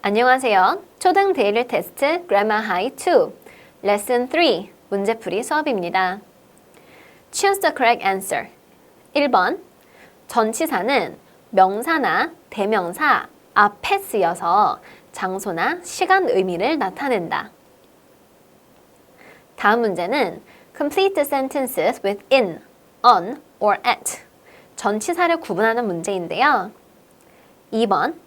안녕하세요. 초등 데일리 테스트 Grammar High 2 Lesson 3 문제풀이 수업입니다. Choose the correct answer. 1번 전치사는 명사나 대명사 앞에 쓰여서 장소나 시간 의미를 나타낸다. 다음 문제는 Complete the sentences with in, on, or at. 전치사를 구분하는 문제인데요. 2번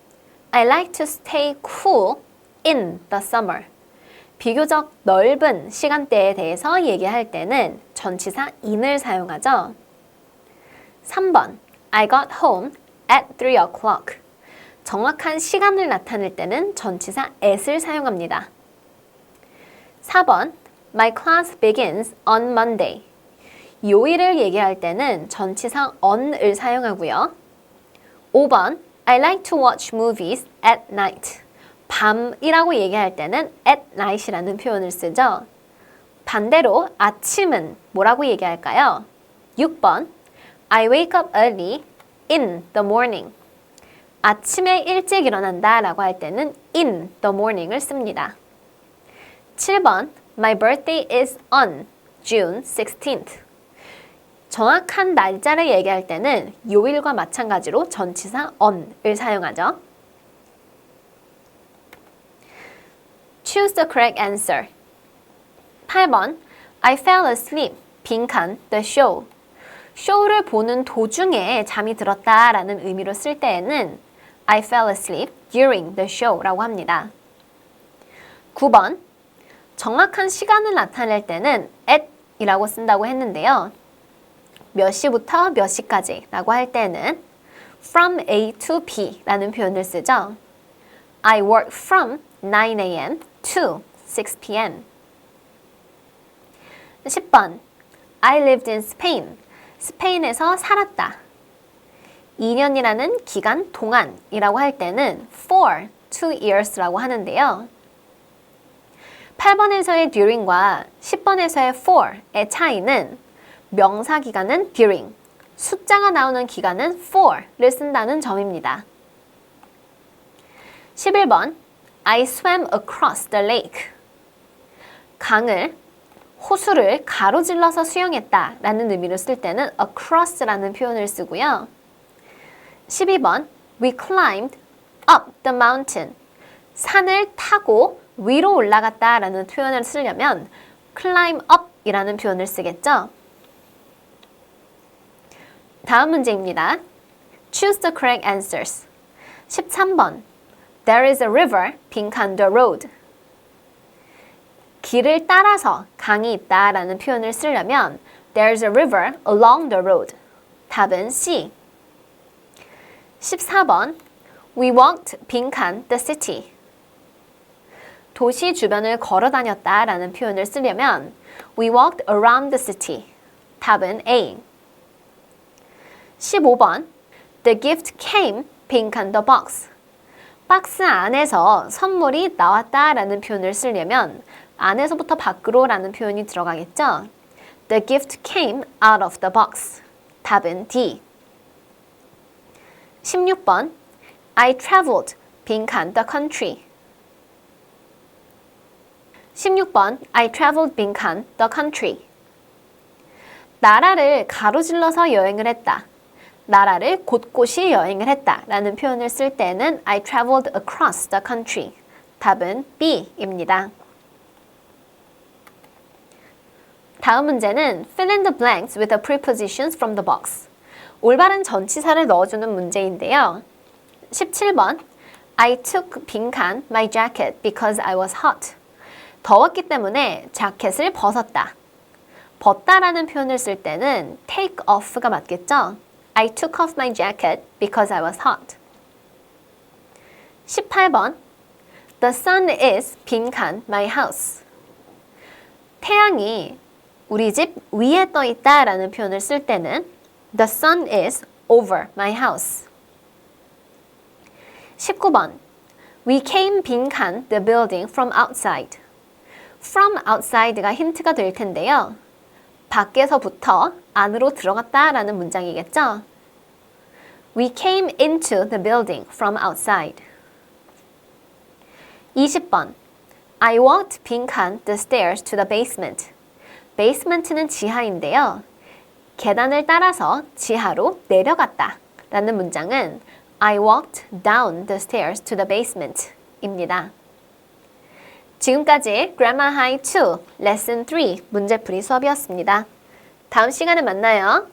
I like to stay cool in the summer. 비교적 넓은 시간대에 대해서 얘기할 때는 전치사 in을 사용하죠. 3번 I got home at 3 o'clock. 정확한 시간을 나타낼 때는 전치사 at을 사용합니다. 4번 My class begins on Monday. 요일을 얘기할 때는 전치사 on을 사용하고요. 5번 I like to watch movies at night. 밤이라고 얘기할 때는 at night이라는 표현을 쓰죠. 반대로 아침은 뭐라고 얘기할까요? 6번 I wake up early in the morning. 아침에 일찍 일어난다 라고 할 때는 in the morning을 씁니다. 7번 My birthday is on June 16th. 정확한 날짜를 얘기할 때는 요일과 마찬가지로 전치사 on을 사용하죠. Choose the correct answer. 8번 I fell asleep, 빈칸, the show. 쇼를 보는 도중에 잠이 들었다 라는 의미로 쓸 때에는 I fell asleep during the show라고 합니다. 9번 정확한 시간을 나타낼 때는 at 이라고 쓴다고 했는데요. 몇 시부터 몇 시까지 라고 할 때는 from A to B 라는 표현을 쓰죠. I work from 9 a.m. to 6 p.m. 10번 I lived in Spain. 스페인에서 살았다. 2년이라는 기간 동안이라고 할 때는 for 2 years라고 하는데요. 8번에서의 during과 10번에서의 for의 차이는 명사 기간은 during, 숫자가 나오는 기간은 for를 쓴다는 점입니다. 11번 I swam across the lake. 강을, 호수를 가로질러서 수영했다 라는 의미로 쓸 때는 across라는 표현을 쓰고요. 12번 We climbed up the mountain. 산을 타고 위로 올라갔다 라는 표현을 쓰려면 climb up 이라는 표현을 쓰겠죠. 다음 문제입니다. Choose the correct answers. 13번 There is a river, 빈칸 the road. 길을 따라서 강이 있다 라는 표현을 쓰려면 There's a river along the road. 답은 C. 14번 We walked, 빈칸 the city. 도시 주변을 걸어 다녔다 라는 표현을 쓰려면 We walked around the city. 답은 A. 15번 The gift came, 빈칸 the box. 박스 안에서 선물이 나왔다 라는 표현을 쓰려면 안에서부터 밖으로 라는 표현이 들어가겠죠. The gift came out of the box. 답은 D. 16번 I traveled, 빈칸 the country. 16번 I traveled, 빈칸 the country. 나라를 가로질러서 여행을 했다. 나라를 곳곳이 여행을 했다 라는 표현을 쓸 때는 I traveled across the country. 답은 B입니다. 다음 문제는 Fill in the blanks with the prepositions from the box. 올바른 전치사를 넣어주는 문제인데요. 17번 I took 빈칸 my jacket because I was hot. 더웠기 때문에 자켓을 벗었다. 벗다라는 표현을 쓸 때는 take off가 맞겠죠? I took off my jacket because I was hot. 18번 The sun is 빈칸 my house. 태양이 우리 집 위에 떠 있다 라는 표현을 쓸 때는 The sun is over my house. 19번 We came 빈칸 the building from outside. From outside가 힌트가 될 텐데요. 밖에서부터 안으로 들어갔다 라는 문장이겠죠? We came into the building from outside. 20번. I walked 빈칸 the stairs to the basement. basement는 지하인데요. 계단을 따라서 지하로 내려갔다 라는 문장은 I walked down the stairs to the basement 입니다. 지금까지 Grammar High 2 Lesson 3 문제풀이 수업이었습니다. 다음 시간에 만나요.